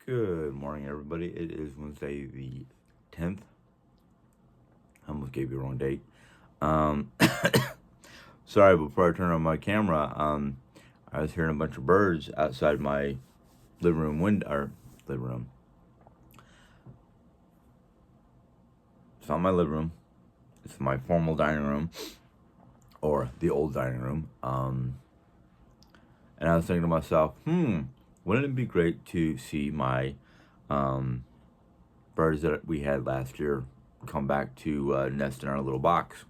Good morning, everybody. It is Wednesday the 10th. I almost gave you the wrong date. Um, Sorry, before I turned on my camera, I was hearing a bunch of birds outside my living room window, or living room. It's not my living room. It's my formal dining room, or the old dining room. And I was thinking to myself, wouldn't it be great to see my birds that we had last year come back to nest in our little box?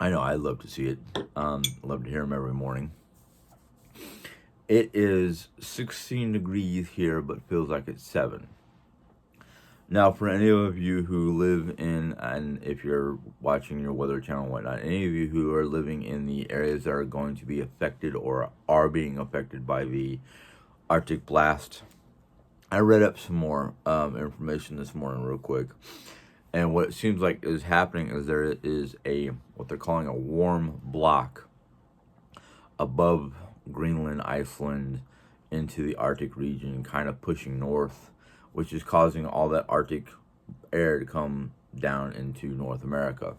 I know, I'd love to see it. Love to hear them every morning. It is 16 degrees here, but feels like it's 7. Now, for any of you who live in, and if you're watching your Weather Channel and whatnot, any of you who are living in the areas that are going to be affected or are being affected by the Arctic blast, I read up some more information this morning real quick. And what it seems like is happening is there is what they're calling a warm block above Greenland, Iceland, into the Arctic region, kind of pushing north, which is causing all that Arctic air to come down into North America.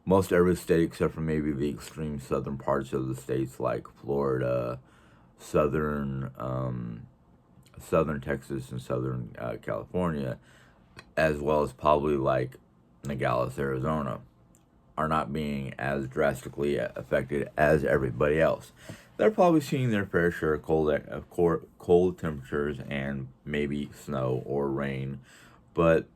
Most every state, except for maybe the extreme southern parts of the states, like Florida, southern Texas, and southern California, as well as probably like Nogales, Arizona, are not being as drastically affected as everybody else. They're probably seeing their fair share of cold temperatures and maybe snow or rain. But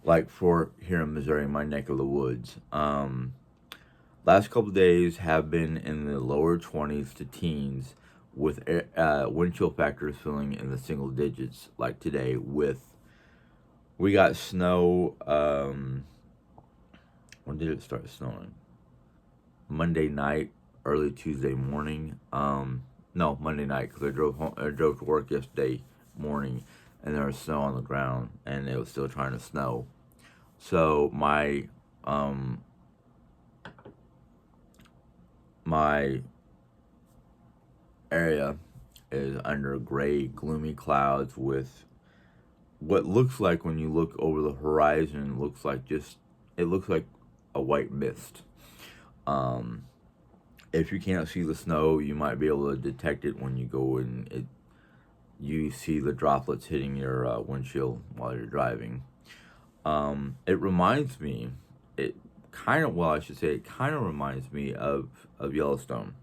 like for here in Missouri, my neck of the woods, last couple of days have been in the lower 20s to teens, with wind chill factors feeling in the single digits. Like today, we got snow. When did it start snowing? Monday night, early Tuesday morning. No, Monday night, because I drove to work yesterday morning, and there was snow on the ground, and it was still trying to snow. So my area is under gray, gloomy clouds with what looks like, when you look over the horizon, looks like a white mist. If you can't see the snow, you might be able to detect it when you go and you see the droplets hitting your windshield while you're driving. It reminds me, it kind of reminds me of Yellowstone,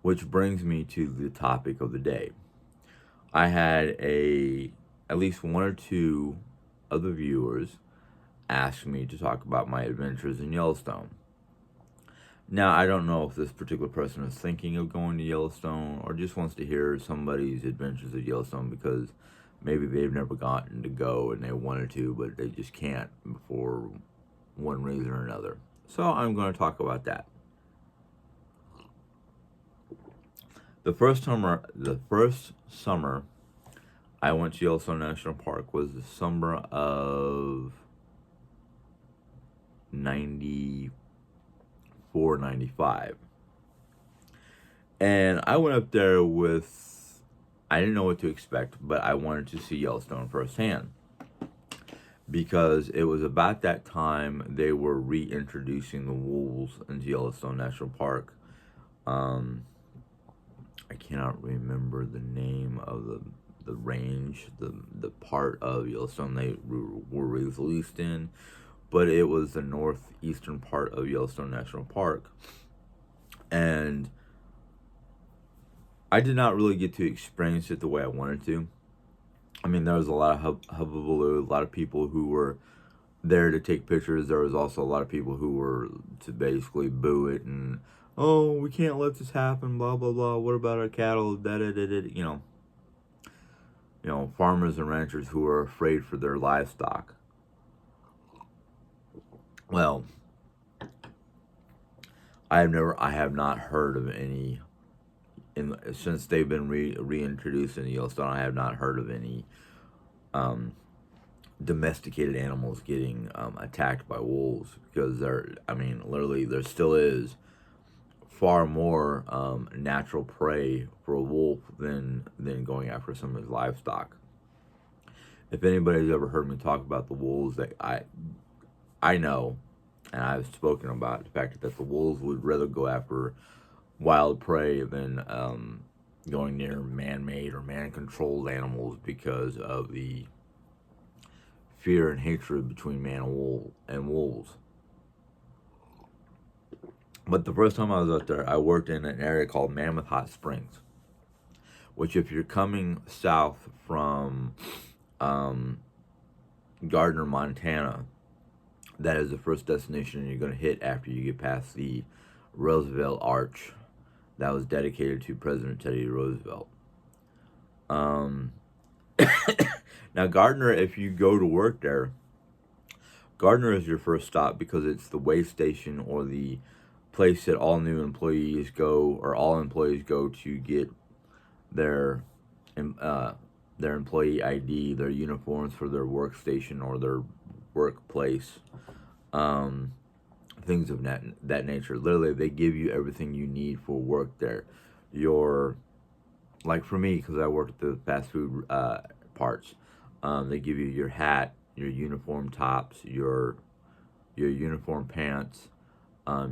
which brings me to the topic of the day. I had at least one or two of the viewers ask me to talk about my adventures in Yellowstone. Now, I don't know if this particular person is thinking of going to Yellowstone or just wants to hear somebody's adventures at Yellowstone because maybe they've never gotten to go and they wanted to, but they just can't for one reason or another. So I'm going to talk about that. The first summer I went to Yellowstone National Park was the summer of 94, 95. And I went up there I didn't know what to expect, but I wanted to see Yellowstone firsthand. Because it was about that time they were reintroducing the wolves into Yellowstone National Park. I cannot remember the name of the range, the part of Yellowstone they were released in, but it was the northeastern part of Yellowstone National Park. And I did not really get to experience it the way I wanted to. I mean, there was a lot of hullabaloo, a lot of people who were there to take pictures. There was also a lot of people who were to basically boo it and, oh, we can't let this happen, blah, blah, blah. What about our cattle? You know, farmers and ranchers who are afraid for their livestock. Well, I have not heard of any, since they've been reintroduced in Yellowstone, I have not heard of any domesticated animals getting attacked by wolves, because literally there still is far more natural prey for a wolf than going after some of his livestock. If anybody's ever heard me talk about the wolves, that I know, and I've spoken about the fact that the wolves would rather go after wild prey than going near man-made or man-controlled animals because of the fear and hatred between man and wolves. But the first time I was out there, I worked in an area called Mammoth Hot Springs, which if you're coming south from um, Gardner, Montana, that is the first destination you're going to hit after you get past the Roosevelt Arch that was dedicated to President Teddy Roosevelt. Now, Gardner, if you go to work there, Gardner is your first stop because it's the way station or the place that all new employees go, or all employees go to get their employee ID, their uniforms for their workstation or their workplace, things of that nature. Literally, they give you everything you need for work there. Like for me, because I work at the fast food parts, they give you your hat, your uniform tops, your uniform pants,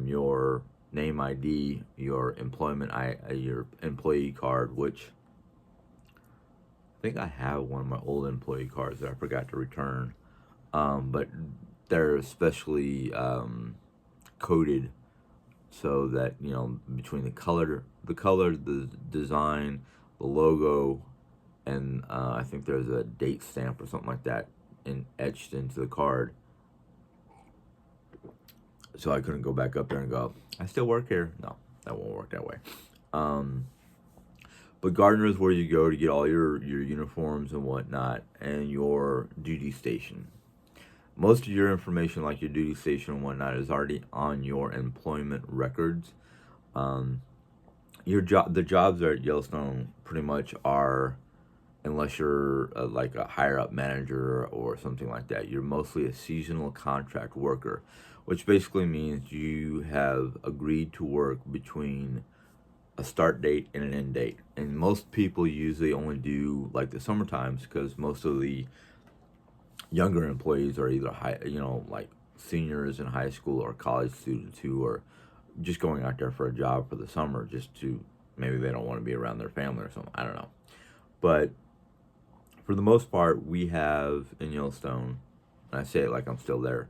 your name ID, your your employee card, which I think I have one of my old employee cards that I forgot to return, but they're specially coded so that between the color, the design, the logo, and I think there's a date stamp or something like that etched into the card. So I couldn't go back up there and go, I still work here. No, that won't work that way. But Gardner is where you go to get all your uniforms and whatnot, and your duty station. Most of your information, like your duty station and whatnot, is already on your employment records. The jobs there at Yellowstone pretty much are, unless you're like a higher up manager or something like that, you're mostly a seasonal contract worker, which basically means you have agreed to work between a start date and an end date. And most people usually only do like the summer times, because most of the younger employees are either like seniors in high school or college students who are just going out there for a job for the summer, just to, maybe they don't want to be around their family or something, I don't know. But for the most part, we have in Yellowstone, and I say it like I'm still there,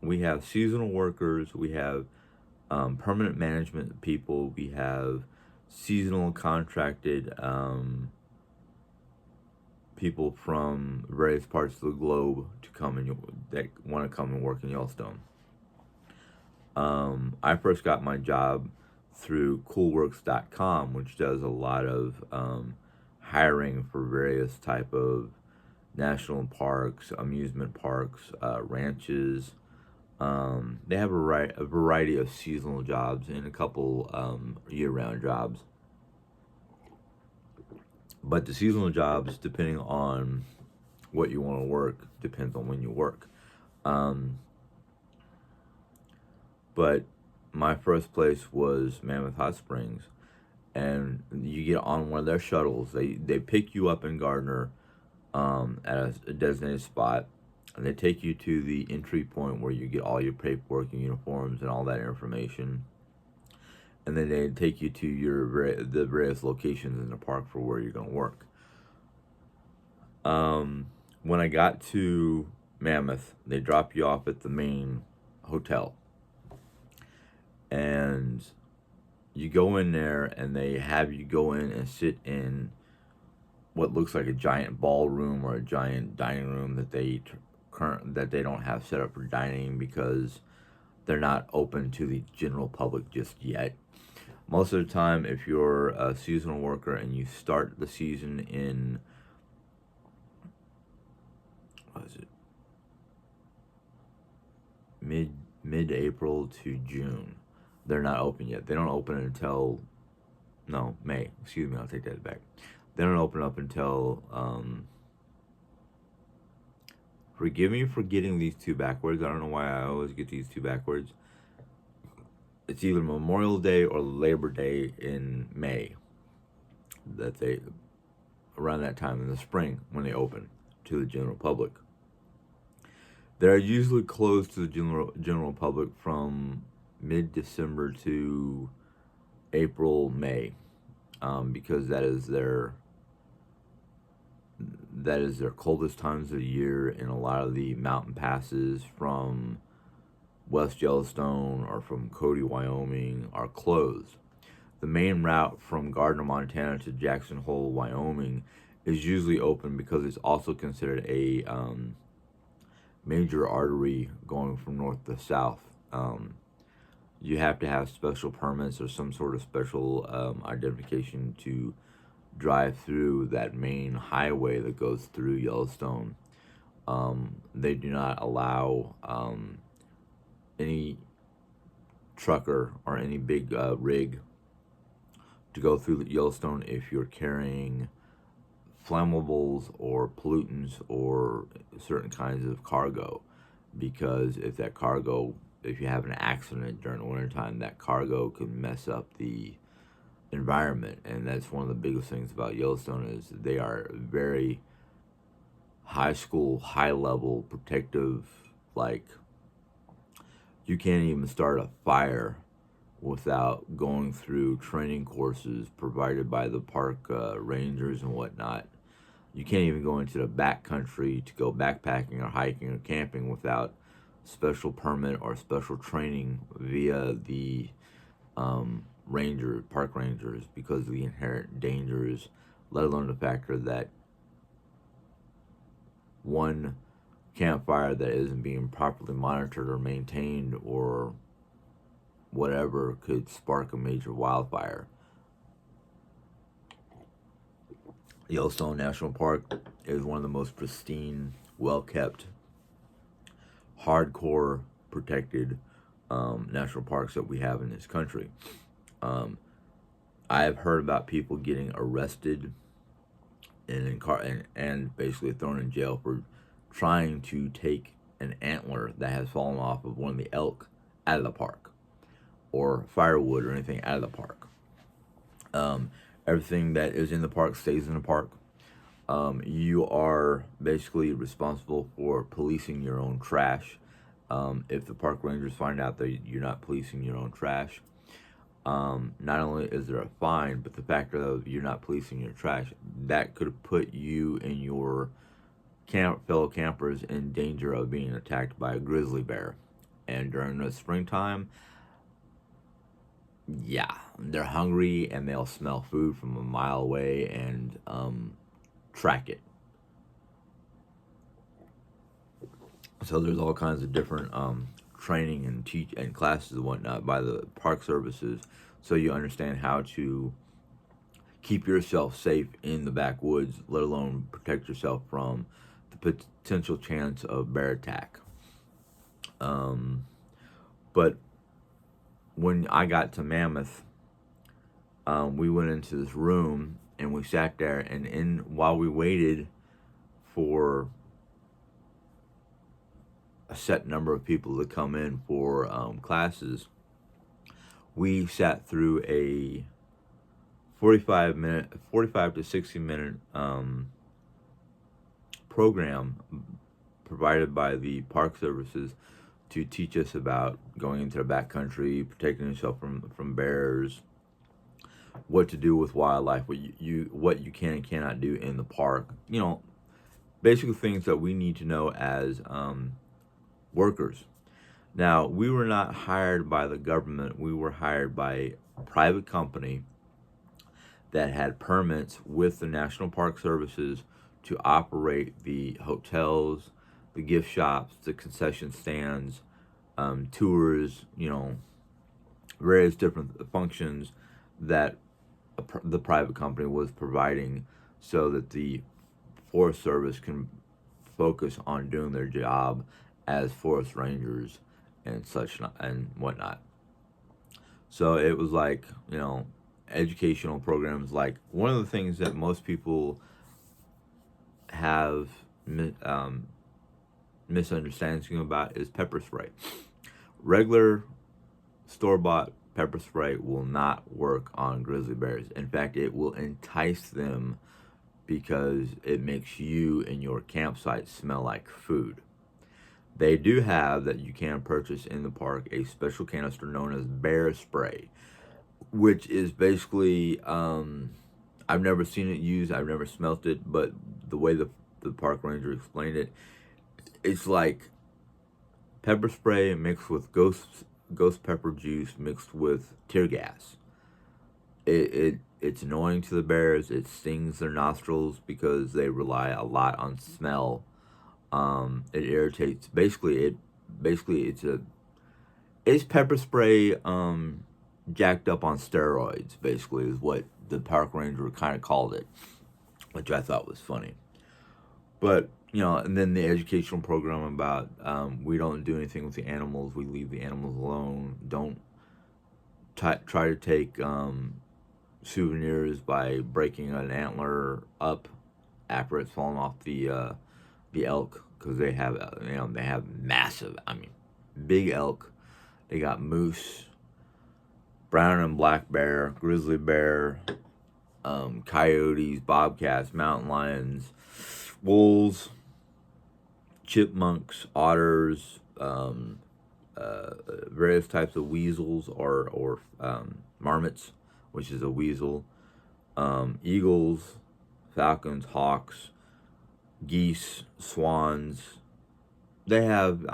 we have seasonal workers, we have permanent management people, we have seasonal contracted people from various parts of the globe to that want to come and work in Yellowstone. I first got my job through coolworks.com, which does a lot of hiring for various type of national parks, amusement parks, ranches. They have a variety of seasonal jobs and a couple year-round jobs. But the seasonal jobs, depending on what you want to work, depends on when you work. But my first place was Mammoth Hot Springs, and you get on one of their shuttles. They pick you up in Gardner at a designated spot, and they take you to the entry point where you get all your paperwork and uniforms and all that information. And then they take you to the various locations in the park for where you're going to work. When I got to Mammoth, they drop you off at the main hotel. And you go in there, and they have you go in and sit in what looks like a giant ballroom or a giant dining room that they don't have set up for dining because they're not open to the general public just yet. Most of the time, if you're a seasonal worker and you start the season in, what is it, mid-April to June, they're not open yet. They don't open until, no, May. Excuse me, I'll take that back. They don't open up until, forgive me for getting these two backwards. I don't know why I always get these two backwards. it's either Memorial Day or Labor Day in May, that they, around that time in the spring, when they open to the general public. They're usually closed to the general public from mid-December to April, May, because that is their coldest times of the year, and a lot of the mountain passes from West Yellowstone or from Cody, Wyoming are closed. The main route from Gardner, Montana to Jackson Hole, Wyoming is usually open because it's also considered a major artery going from north to south. You have to have special permits or some sort of special identification to drive through that main highway that goes through Yellowstone. They do not allow any trucker or any big rig to go through Yellowstone if you're carrying flammables or pollutants or certain kinds of cargo, because if you have an accident during the wintertime, that cargo can mess up the environment. And that's one of the biggest things about Yellowstone is they are very high level protective. Like, you can't even start a fire without going through training courses provided by the park rangers and whatnot. You can't even go into the back country to go backpacking or hiking or camping without special permit or special training via the park rangers, because of the inherent dangers, let alone the factor that one campfire that isn't being properly monitored or maintained or whatever could spark a major wildfire. Yellowstone National Park is one of the most pristine, well-kept, hardcore protected national parks that we have in this country. I have heard about people getting arrested and basically thrown in jail for trying to take an antler that has fallen off of one of the elk out of the park, or firewood or anything out of the park. Everything that is in the park stays in the park. You are basically responsible for policing your own trash. If the park rangers find out that you're not policing your own trash, not only is there a fine, but the fact of you're not policing your trash, that could put you and your fellow campers in danger of being attacked by a grizzly bear. And during the springtime, yeah, they're hungry and they'll smell food from a mile away and track it. So there's all kinds of different training and classes and whatnot by the park services, so you understand how to keep yourself safe in the backwoods, let alone protect yourself from the potential chance of bear attack. But when I got to Mammoth, we went into this room and we sat there, and while we waited for a set number of people to come in for classes, we sat through a 45 to 60-minute program provided by the park services to teach us about going into the backcountry, protecting yourself from bears, what to do with wildlife, what you can and cannot do in the park. Basically things that we need to know as workers. Now, we were not hired by the government. We were hired by a private company that had permits with the National Park Services to operate the hotels, the gift shops, the concession stands, tours, various different functions that the private company was providing, so that the Forest Service can focus on doing their job as forest rangers and such and whatnot. So it was like, educational programs. Like, one of the things that most people have misunderstanding about is pepper spray. Regular store-bought pepper spray will not work on grizzly bears. In fact, it will entice them because it makes you and your campsite smell like food. They do have, that you can purchase in the park, a special canister known as bear spray, which is basically, I've never seen it used, I've never smelt it, but the way the park ranger explained it, it's like pepper spray mixed with ghost pepper juice mixed with tear gas. It's annoying to the bears. It stings their nostrils because they rely a lot on smell. It irritates. Basically it's pepper spray jacked up on steroids. Basically, is what the park ranger kind of called it, which I thought was funny. But and then the educational program about we don't do anything with the animals. We leave the animals alone. Don't try to take souvenirs by breaking an antler up after it's fallen off the elk, because they have they have massive, big elk. They got moose, brown and black bear, grizzly bear, coyotes, bobcats, mountain lions, wolves, chipmunks, otters, various types of weasels or marmots, which is a weasel, eagles, falcons, hawks, geese, swans. They have,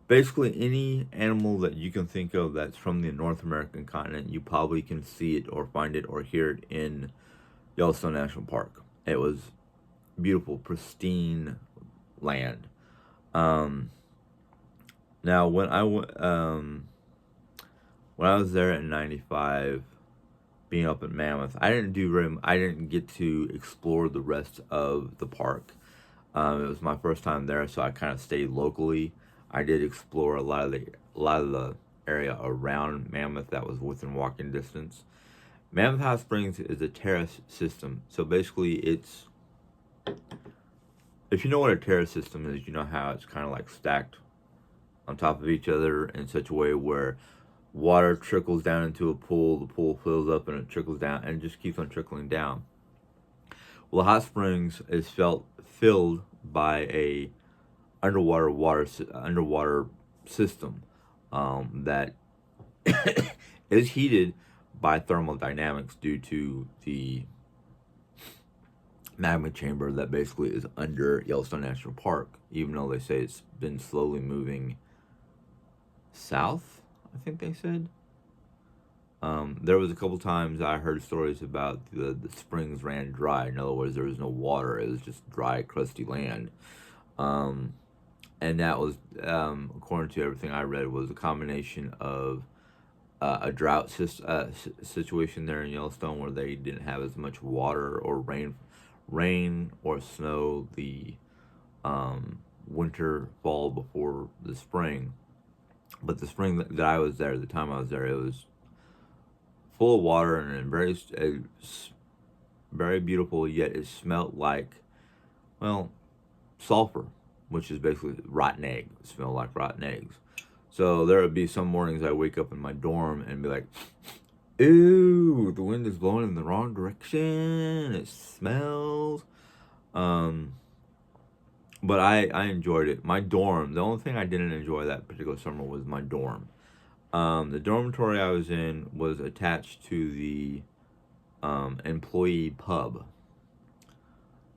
basically any animal that you can think of that's from the North American continent, you probably can see it or find it or hear it in Yellowstone National Park. It was beautiful, pristine land. Now, when I was there in '95, being up at Mammoth, I didn't get to explore the rest of the park. It was my first time there, so I kind of stayed locally. I did explore a lot of the area around Mammoth that was within walking distance. Mammoth Hot Springs is a terrace system, so basically if you know what a terrace system is, you know how it's kind of like stacked on top of each other in such a way where water trickles down into a pool, the pool fills up and it trickles down and it just keeps on trickling down. Well, the hot springs is filled by a underwater system that is heated by thermodynamics due to the magma chamber that basically is under Yellowstone National Park, even though they say it's been slowly moving south, I think they said. There was a couple times I heard stories about the springs ran dry. In other words, there was no water. It was just dry, crusty land. And that was, according to everything I read, was a combination of a drought situation there in Yellowstone where they didn't have as much water or rain or snow the winter, fall before the spring. But the spring that I was there, the time I was there, it was full of water and very beautiful, yet it smelled like, well, sulfur, which is basically rotten egg. It smelled like rotten eggs. So there would be some mornings I wake up in my dorm and be like, ew, the wind is blowing in the wrong direction. It smells. But I enjoyed it. My dorm, the only thing I didn't enjoy that particular summer was my dorm. The dormitory I was in was attached to the employee pub.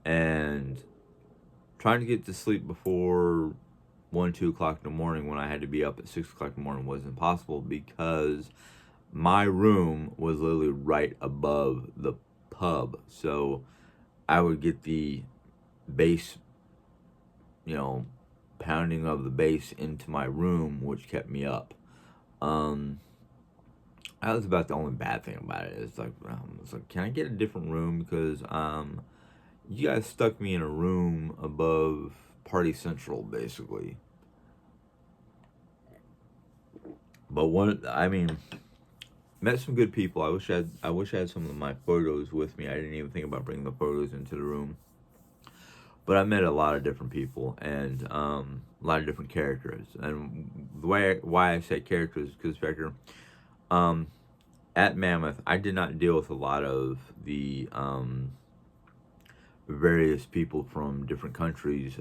And trying to get to sleep before 1, 2 o'clock in the morning when I had to be up at 6 o'clock in the morning was impossible because my room was literally right above the pub. So I would get the bass, pounding of the bass into my room, which kept me up. That was about the only bad thing about it. It's like, can I get a different room? Because you guys stuck me in a room above Party Central, basically. But met some good people. I wish I had some of my photos with me. I didn't even think about bringing the photos into the room. but I met a lot of different people and a lot of different characters. And the way why I say characters because Vector, um, at Mammoth, I did not deal with a lot of the various people from different countries.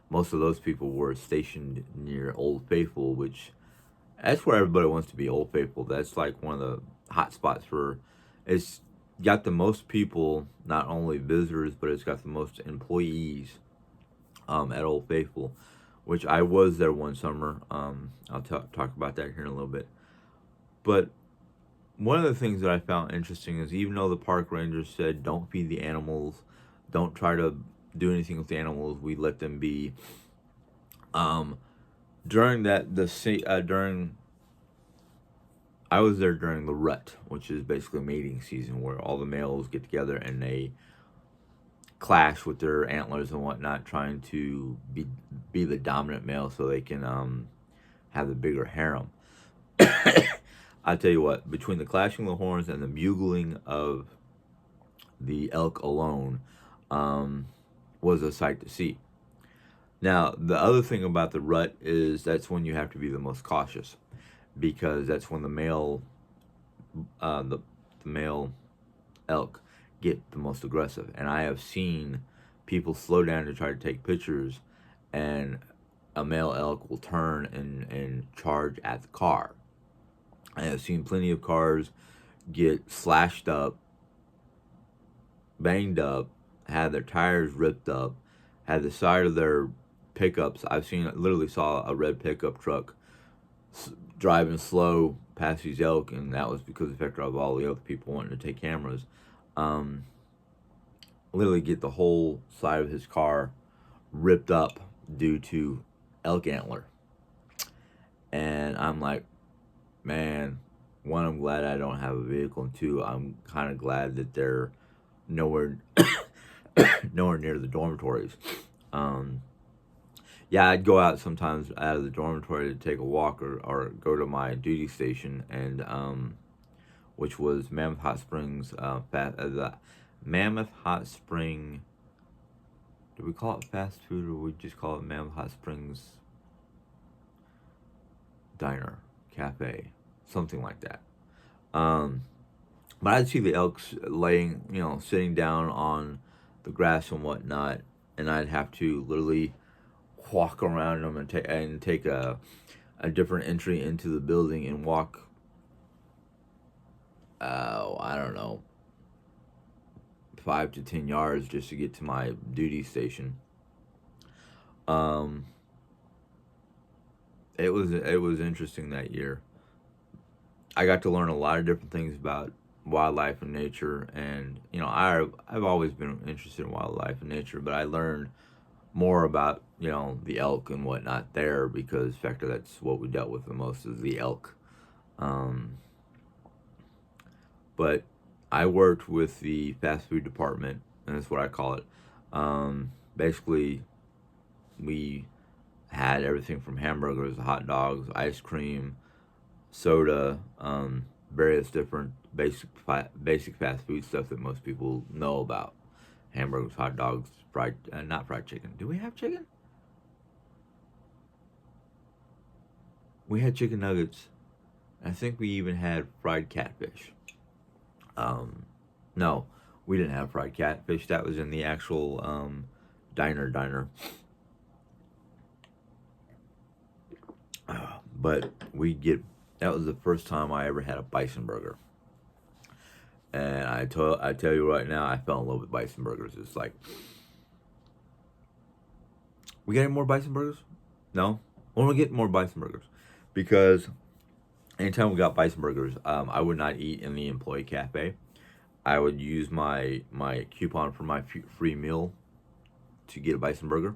Most of those people were stationed near Old Faithful, which that's where everybody wants to be. Old Faithful. That's like one of the hot spots for. It's got the most people, not only visitors, but it's got the most employees at Old Faithful, which I was there one summer. I'll talk about that here in a little bit. But one of the things that I found interesting is even though the park rangers said don't feed the animals, don't try to do anything with the animals, we let them be. Um, during during I was there during the rut, which is basically mating season, where all the males get together and they clash with their antlers and whatnot, trying to be the dominant male so they can have the bigger harem. I tell you what, between the clashing of the horns and the bugling of the elk alone, um, was a sight to see. Now, the other thing about the rut is that's when you have to be the most cautious because that's when the male elk get the most aggressive. And I have seen people slow down to try to take pictures, and a male elk will turn and charge at the car. I have seen plenty of cars get slashed up, banged up, had their tires ripped up, had the side of their pickups. Literally saw a red pickup truck driving slow past these elk, and that was because of all the other people wanting to take cameras. Um, Literally get the whole side of his car ripped up due to elk antler. And I'm like, man, one, I'm glad I don't have a vehicle, and two, I'm kind of glad that they're nowhere nowhere near the dormitories. Um, yeah, I'd go out sometimes out of the dormitory to take a walk or go to my duty station, and which was Mammoth Hot Springs, the Mammoth Hot Spring. Do we call it fast food, or we just call it Mammoth Hot Springs Diner, Cafe, something like that. But I'd see the elks sitting down on the grass and whatnot, and I'd have to literally walk around them and take a different entry into the building and walk. I don't know, 5 to 10 yards just to get to my duty station. It was interesting that year. I got to learn a lot of different things about wildlife and nature, and I've always been interested in wildlife and nature, but I learned more about the elk and whatnot there because factor that's what we dealt with the most is the elk. But I worked with the fast food department, and that's what I call it. Basically, we had everything from hamburgers, hot dogs, ice cream, soda, various different basic fast food stuff that most people know about. Hamburgers, hot dogs, not fried chicken. Do we have chicken? We had chicken nuggets. I think we even had fried catfish. No, we didn't have fried catfish. That was in the actual diner. But that was the first time I ever had a bison burger. And I tell you right now, I fell in love with bison burgers. It's like, we got any more bison burgers? No? When we get more bison burgers. Because anytime we got bison burgers, I would not eat in the employee cafe. I would use my coupon for my free meal to get a bison burger.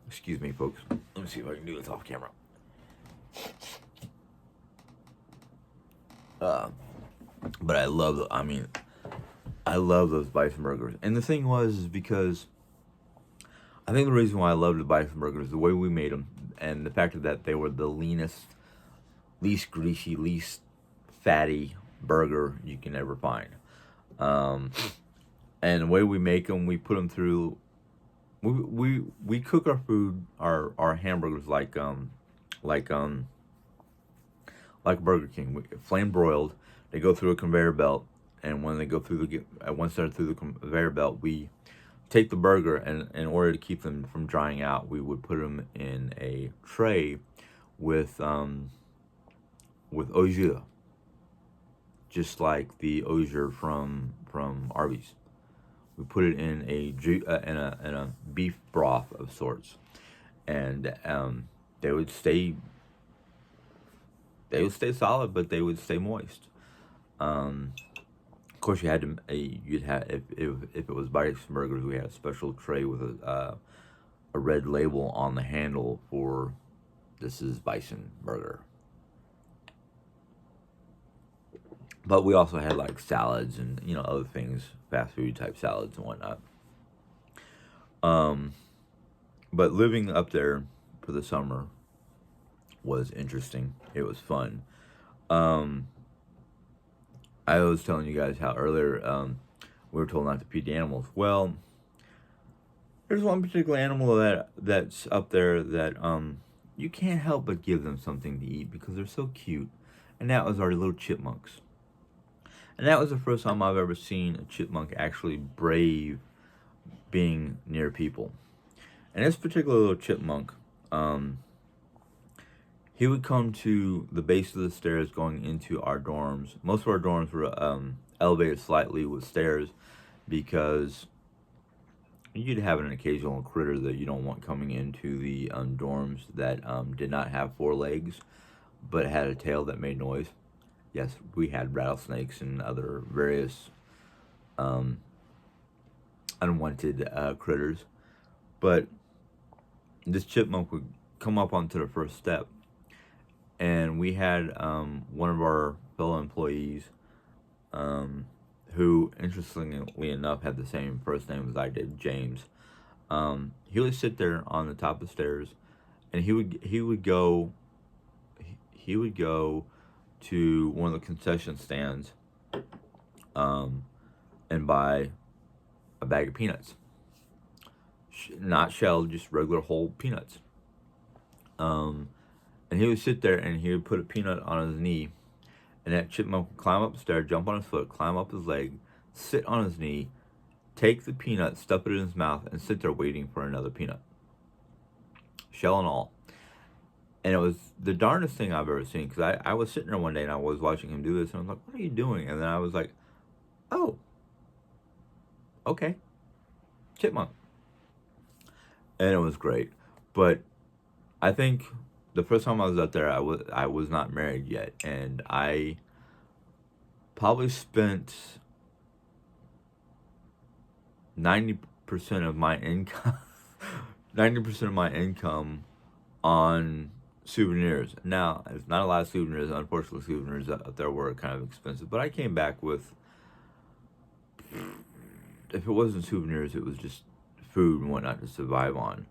Excuse me, folks. Let me see if I can do this off camera. But I love those bison burgers. And the thing is because I think the reason why I loved the bison burgers is the way we made them, and the fact that they were the leanest, least greasy, least fatty burger you can ever find. And the way we make them, we put them through we cook our food, our hamburgers like like Burger King, flame broiled. They go through a conveyor belt, and when they go through once they're through the conveyor belt, we take the burger, and in order to keep them from drying out, we would put them in a tray with au jus, just like the au jus from Arby's. We put it in in a beef broth of sorts, and they would stay they would stay solid, but they would stay moist. Of course, you had to you'd have if it was Bites Burgers, we had a special tray with a red label on the handle for this is bison burger. But we also had like salads and other things, fast food type salads and whatnot. Um, but living up there for the summer was interesting. It was fun. Um, I was telling you guys how earlier we were told not to feed the animals. Well, there's one particular animal that's up there that you can't help but give them something to eat because they're so cute, and that was our little chipmunks. And that was the first time I've ever seen a chipmunk actually brave being near people. And this particular little chipmunk, um, he would come to the base of the stairs going into our dorms. Most of our dorms were elevated slightly with stairs because you'd have an occasional critter that you don't want coming into the dorms that did not have four legs but had a tail that made noise. Yes, we had rattlesnakes and other various um, unwanted critters, but this chipmunk would come up onto the first step, and we had one of our fellow employees um, who, interestingly enough, had the same first name as I did, James. He would sit there on the top of the stairs, and he would go to one of the concession stands um, and buy a bag of peanuts, not shelled, just regular whole peanuts. Um, and he would sit there and he would put a peanut on his knee, and that chipmunk would climb up the stairs, jump on his foot, climb up his leg, sit on his knee, take the peanut, stuff it in his mouth, and sit there waiting for another peanut, shell and all. And it was the darndest thing I've ever seen because I was sitting there one day and I was watching him do this, and I was like, "What are you doing?" And then I was like, "Oh, okay, chipmunk," and it was great. But I think the first time I was out there, I was not married yet, and I probably spent 90% of my income, 90% of my income on souvenirs. Now, it's not a lot of souvenirs. Unfortunately, souvenirs out there were kind of expensive, but I came back with, if it wasn't souvenirs, it was just food and whatnot to survive on.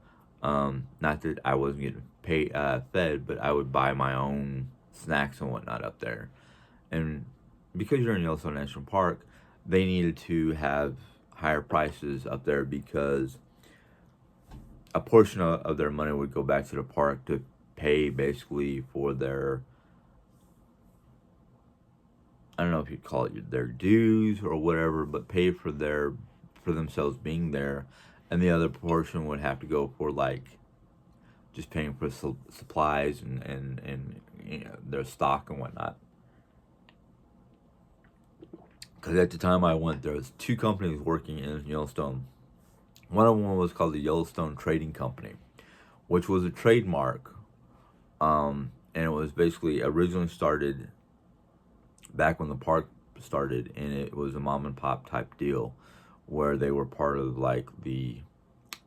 Not that I wasn't getting fed, but I would buy my own snacks and whatnot up there. And because you're in Yellowstone National Park, they needed to have higher prices up there because a portion of their money would go back to the park to pay basically for their, I don't know if you'd call it their dues or whatever, but pay for for themselves being there, and the other portion would have to go for like just paying for supplies and their stock and whatnot. Because at the time I went, there was two companies working in Yellowstone. One of them was called the Yellowstone Trading Company, which was a trademark, and it was basically originally started back when the park started, and it was a mom and pop type deal where they were part of like the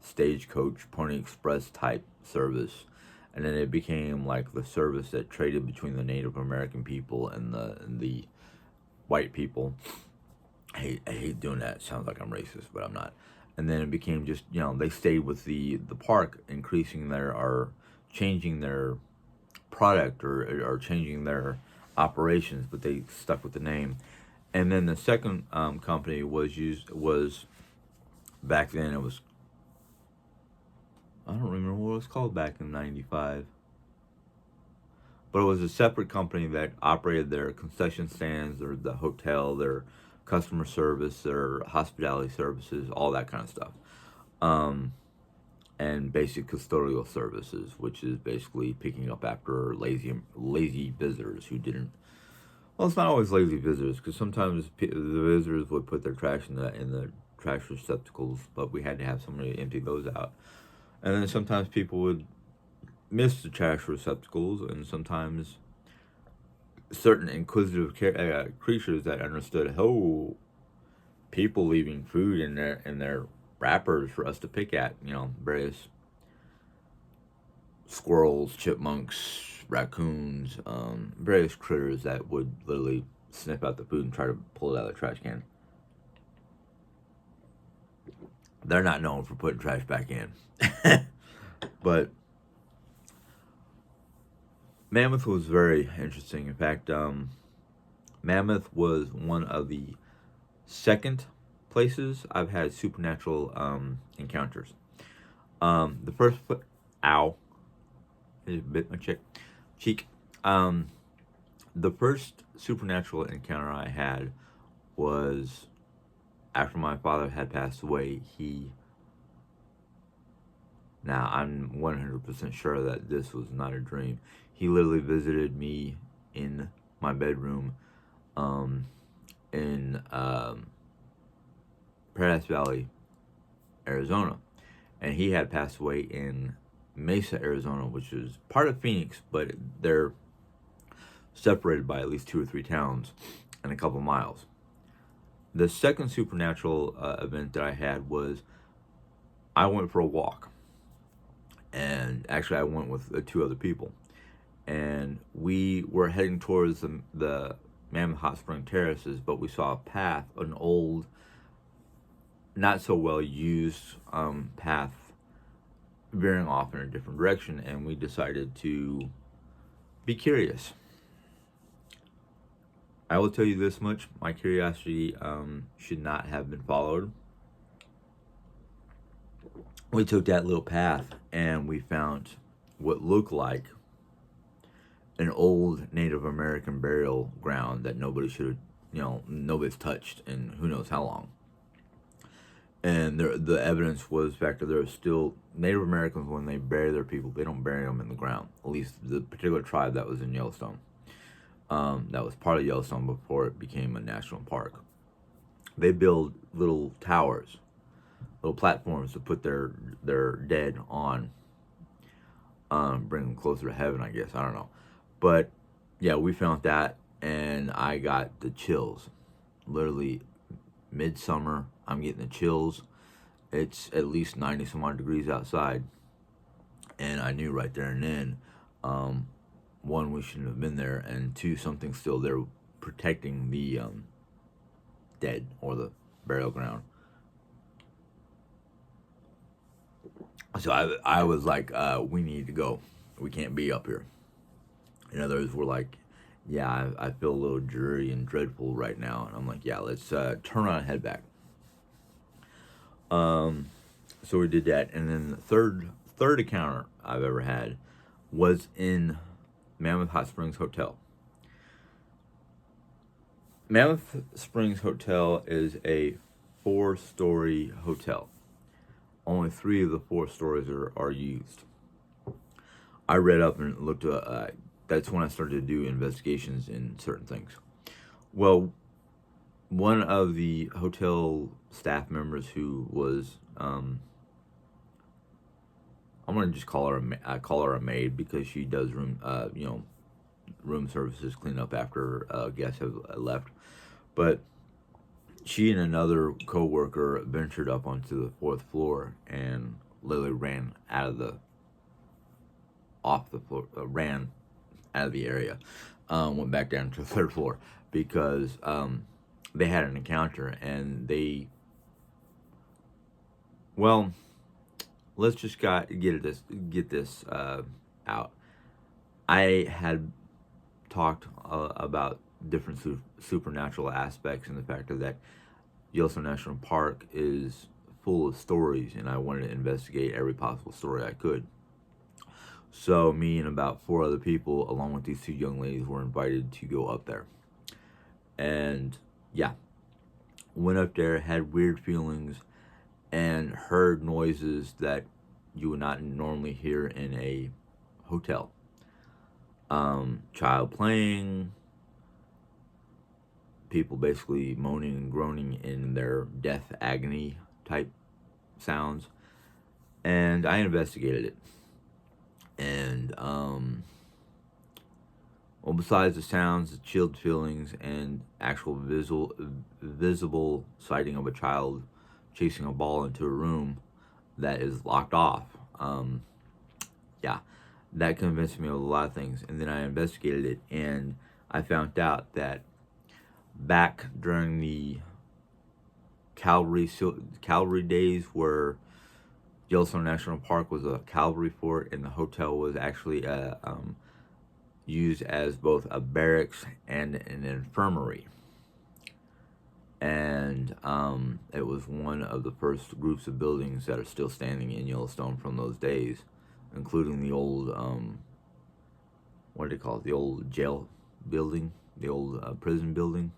Stagecoach Pony Express type service, and then it became like the service that traded between the Native American people and the white people. I hate doing that. It sounds like I'm racist, but I'm not. And then it became just, they stayed with the park, increasing their or changing their product or changing their operations, but they stuck with the name. And then the second company was back then it was I don't remember what it was called back in '95, but it was a separate company that operated their concession stands, or the hotel, their customer service, their hospitality services, all that kind of stuff. Um, and basic custodial services, which is basically picking up after lazy visitors who didn't. Well, it's not always lazy visitors, because sometimes the visitors would put their trash in the trash receptacles, but we had to have somebody to empty those out. And then sometimes people would miss the trash receptacles, and sometimes certain inquisitive creatures that understood, oh, people leaving food in their wrappers for us to pick at, various squirrels, chipmunks, raccoons, various critters that would literally sniff out the food and try to pull it out of the trash can. They're not known for putting trash back in. But Mammoth was very interesting. In fact, Mammoth was one of the second places I've had supernatural encounters. The first, ow, it bit my cheek. The first supernatural encounter I had was after my father had passed away. Now I'm 100% sure that this was not a dream. He literally visited me in my bedroom, in Paradise Valley, Arizona, and he had passed away in Mesa, Arizona, which is part of Phoenix, but they're separated by at least 2 or 3 towns and a couple miles. The second supernatural event that I had was I went for a walk, and actually I went with 2 other people, and we were heading towards the Mammoth Hot Spring Terraces, but we saw a path, an old, not so well used path, veering off in a different direction, and we decided to be curious. I will tell you this much: my curiosity should not have been followed. We took that little path and we found what looked like an old Native American burial ground that nobody should have, nobody's touched in who knows how long. And the evidence was the fact that there are still Native Americans, when they bury their people, they don't bury them in the ground. At least the particular tribe that was in Yellowstone. That was part of Yellowstone before it became a national park. They build little towers, little platforms to put their dead on, bring them closer to heaven, I guess. I don't know. But yeah, we found that, and I got the chills. Literally, midsummer, I'm getting the chills. It's at least 90 some odd degrees outside, and I knew right there and then, one, we shouldn't have been there, and two, something's still there protecting the dead, or the burial ground. So I was like, we need to go. We can't be up here. And others were like, yeah, I feel a little dreary and dreadful right now. And I'm like, yeah, let's turn around and head back. So we did that. And then the third encounter I've ever had was in Mammoth Hot Springs Hotel. Mammoth Springs Hotel is a 4-story hotel. Only 3 of the 4 stories are used. I read up and looked at, that's when I started to do investigations in certain things. Well, one of the hotel staff members who was, I'm gonna just call her a maid, because she does room services, clean up after guests have left. But she and another co-worker ventured up onto the 4th floor and literally ran out of the area, went back down to the 3rd floor, because they had an encounter, and let's just get this out. I had talked about different supernatural aspects, and the fact that Yellowstone National Park is full of stories, and I wanted to investigate every possible story I could. So me and about 4 other people, along with these 2 young ladies, were invited to go up there. And yeah, went up there, had weird feelings, and heard noises that you would not normally hear in a hotel. Child playing, people basically moaning and groaning in their death agony type sounds. And I investigated it. And, well, besides the sounds, the chilled feelings, and actual visible sighting of a child chasing a ball into a room that is locked off, yeah, that convinced me of a lot of things. And then I investigated it, and I found out that back during the cavalry days, where Yellowstone National Park was a cavalry fort, and the hotel was actually used as both a barracks and an infirmary. And it was one of the first groups of buildings that are still standing in Yellowstone from those days, including the old, what do they call it, the old jail building, the old prison building.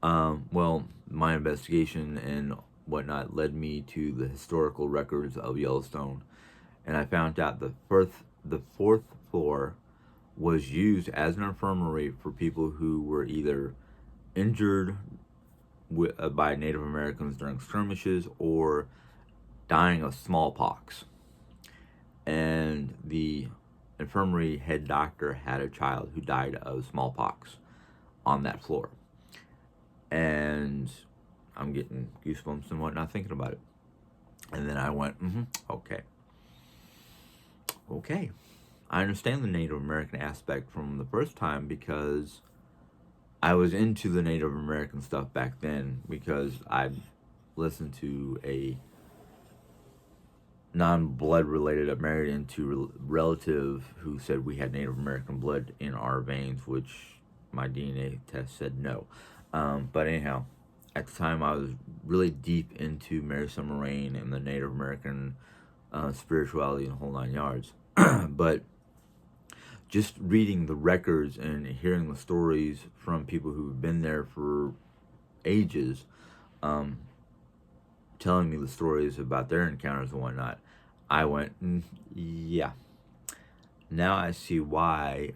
Well, my investigation and whatnot led me to the historical records of Yellowstone, and I found out the fourth floor was used as an infirmary for people who were either injured by Native Americans during skirmishes or dying of smallpox. And the infirmary head doctor had a child who died of smallpox on that floor. And I'm getting goosebumps and whatnot thinking about it. And then I went, okay. I understand the Native American aspect from the first time, because I was into the Native American stuff back then, because I listened to a non-blood related, I married into relative who said we had Native American blood in our veins, which my DNA test said no. But anyhow, at the time I was really deep into Mary Summer Rain and the Native American spirituality and the whole 9 yards. But just reading the records and hearing the stories from people who've been there for ages, telling me the stories about their encounters and whatnot, I went, yeah. Now I see why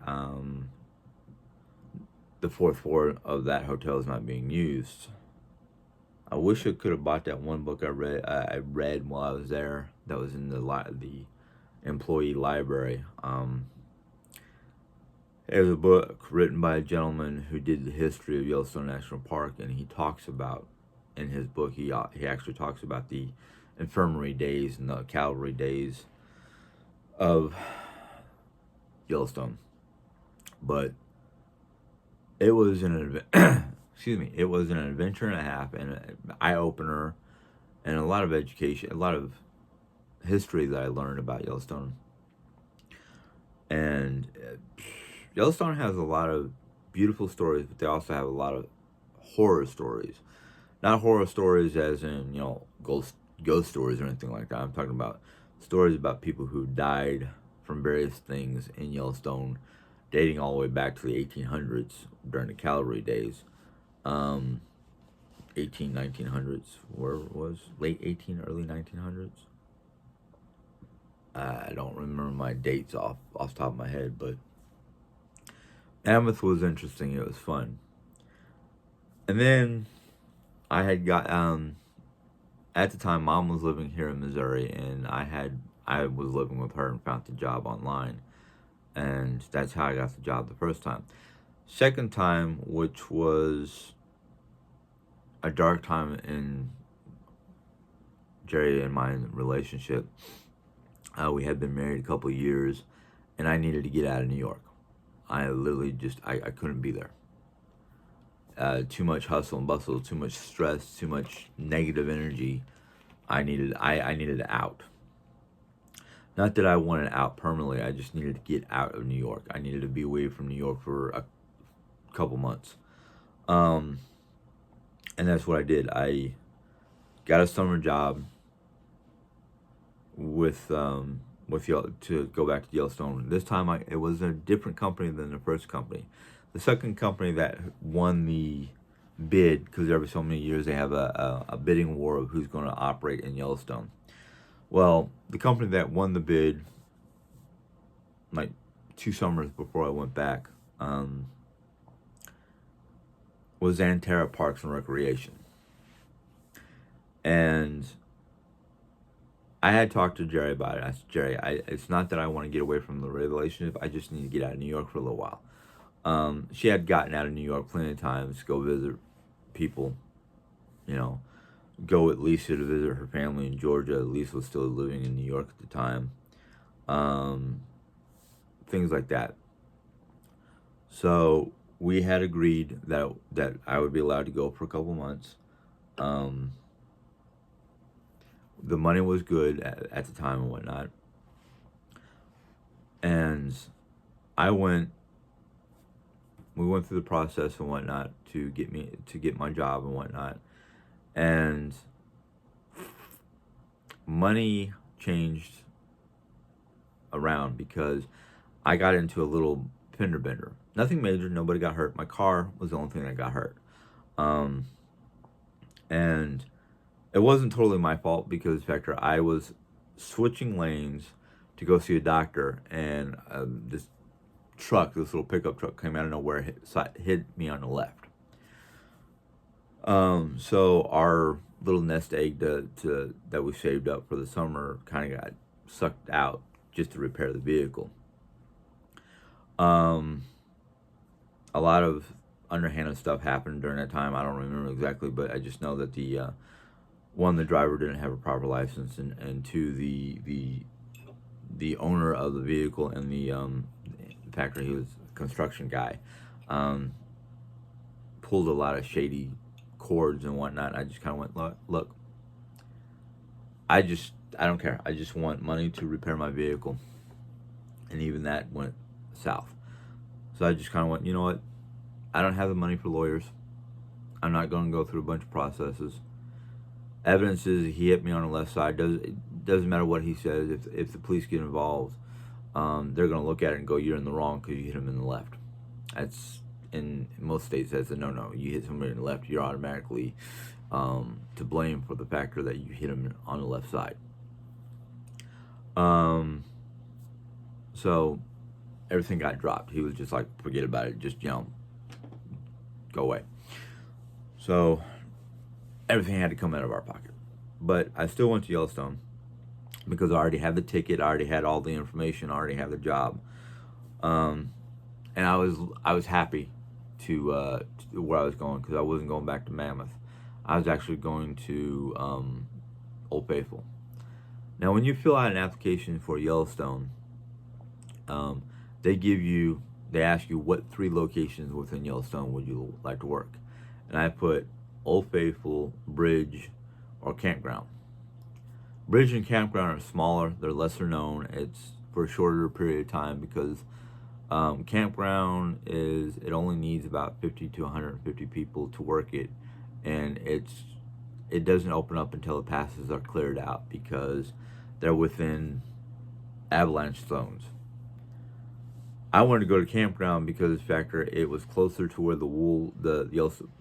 the fourth floor of that hotel is not being used. I wish I could have bought that one book I read while I was there. That was in the employee library. It was a book written by a gentleman who did the history of Yellowstone National Park, and he talks about, in his book, he actually talks about the infirmary days and the cavalry days of Yellowstone. But it was an it was an adventure and a half, and an eye opener, and a lot of education, a lot of history that I learned about Yellowstone. And Yellowstone has a lot of beautiful stories, but they also have a lot of horror stories. Not horror stories as in, ghost stories or anything like that. I'm talking about stories about people who died from various things in Yellowstone, dating all the way back to the 1800s during the cavalry days. 1900s, where it was late early 1900s. I don't remember my dates off the top of my head, but Mammoth was interesting. It was fun. And then I had got at the time Mom was living here in Missouri, and I was living with her and found the job online, and that's how I got the job the first time. Second time, which was a dark time in Jerry and my relationship. We had been married a couple of years, and I needed to get out of New York. I literally I couldn't be there. Too much hustle and bustle, too much stress, too much negative energy. I needed out. Not that I wanted out permanently. I just needed to get out of New York. I needed to be away from New York for a couple months. And that's what I did. I got a summer job to go back to Yellowstone. This time it was a different company than the first company. The second company that won the bid, because every so many years they have a bidding war of who's going to operate in Yellowstone. Well, the company that won the bid, like 2 summers before I went back, was Xanterra Parks and Recreation. And I had talked to Jerry about it. I said, Jerry, it's not that I want to get away from the relationship. I just need to get out of New York for a little while. She had gotten out of New York plenty of times to go visit people, you know, go with Lisa to visit her family in Georgia. Lisa was still living in New York at the time. Things like that. So we had agreed that I would be allowed to go for a couple months. The money was good at the time and whatnot. And we went through the process and whatnot to get my job and whatnot. And money changed around because I got into a little fender bender. Nothing major, nobody got hurt. My car was the only thing that got hurt. And it wasn't totally my fault because, factor, I was switching lanes to go see a doctor, and this little pickup truck, came out of nowhere, hit me on the left. So our little nest egg that we saved up for the summer kind of got sucked out just to repair the vehicle. A lot of underhanded stuff happened during that time. I don't remember exactly, but I just know that the driver didn't have a proper license, and two, the owner of the vehicle and the factory, he was a construction guy, pulled a lot of shady cords and whatnot. I just kind of went, look, I don't care. I just want money to repair my vehicle, and even that went south. So I just kind of went, you know what? I don't have the money for lawyers. I'm not going to go through a bunch of processes. Evidence is he hit me on the left side. It doesn't matter what he says. If the police get involved, they're going to look at it and go, you're in the wrong because you hit him in the left. That's, in most states, that's a no-no. You hit somebody in the left, you're automatically to blame for the factor that you hit him on the left side. So everything got dropped. He was just like, forget about it. Just, go away. So everything had to come out of our pocket. But I still went to Yellowstone because I already had the ticket. I already had all the information. I already had the job. And I was happy to where I was going, because I wasn't going back to Mammoth. I was actually going to Old Faithful. Now, when you fill out an application for Yellowstone, they ask you what 3 locations within Yellowstone would you like to work, and I put Old Faithful, Bridge, or Campground. Bridge and Campground are smaller; they're lesser known. It's for a shorter period of time because Campground it only needs about 50 to 150 people to work it, and it doesn't open up until the passes are cleared out because they're within avalanche zones. I wanted to go to Campground because, factor, it was closer to where the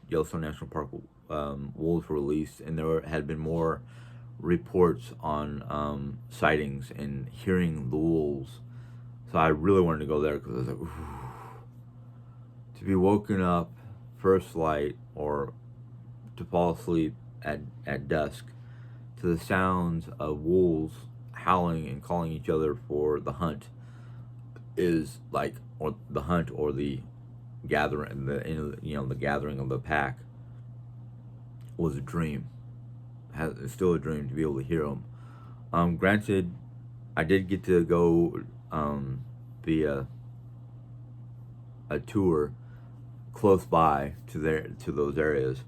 Yellowstone National Park wolves were released, and there had been more reports on sightings and hearing the wolves. So I really wanted to go there because I was like, ooh. To be woken up first light or to fall asleep at dusk to the sounds of wolves howling and calling each other for the hunt is like, or the hunt or the gathering, the gathering of the pack was a dream. It's still a dream to be able to hear them. Granted, I did get to go via a tour close by to those areas,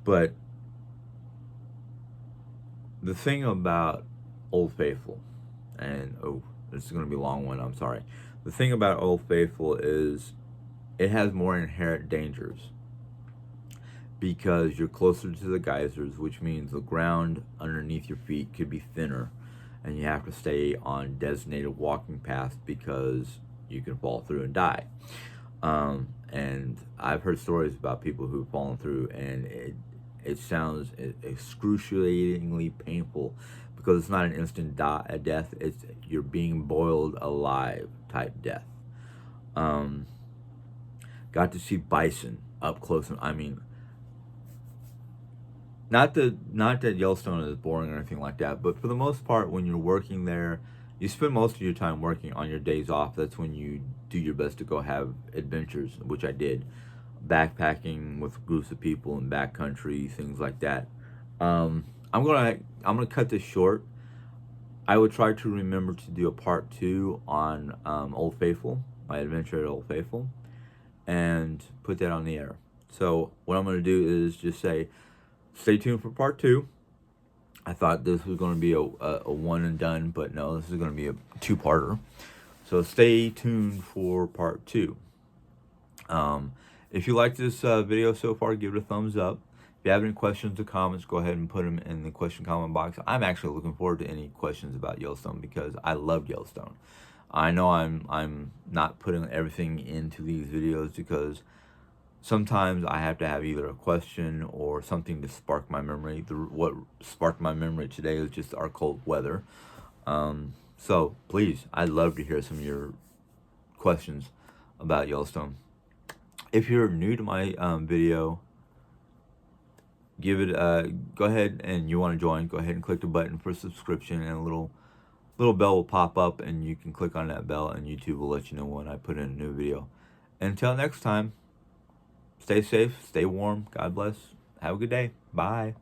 but the thing about Old Faithful, and this is going to be a long one, I'm sorry. The thing about Old Faithful is it has more inherent dangers because you're closer to the geysers, which means the ground underneath your feet could be thinner, and you have to stay on designated walking paths because you can fall through and die. And I've heard stories about people who've fallen through, and it sounds excruciatingly painful because it's not an instant death. It's you're being boiled alive type death. Um, got to see bison up close, and I mean, not that Yellowstone is boring or anything like that, but for the most part, when you're working there, you spend most of your time working. On your days off, that's when you do your best to go have adventures, which I did, backpacking with groups of people in backcountry, things like that. Um, I'm gonna cut this short. I would try to remember to do a part two on Old Faithful, my adventure at Old Faithful, and put that on the air. So what I'm gonna do is just say, stay tuned for part two. I thought this was going to be a one and done, but no, this is going to be a two-parter. So stay tuned for part two. If you like this video so far, give it a thumbs up. If you have any questions or comments, go ahead and put them in the question comment box. I'm actually looking forward to any questions about Yellowstone because I love Yellowstone. I know I'm not putting everything into these videos because sometimes I have to have either a question or something to spark my memory. What sparked my memory today is just our cold weather. So please, I'd love to hear some of your questions about Yellowstone. If you're new to my video, go ahead, and you want to join, go ahead and click the button for subscription, and a little bell will pop up, and you can click on that bell, and YouTube will let you know when I put in a new video. Until next time, stay safe, stay warm, God bless, have a good day, bye.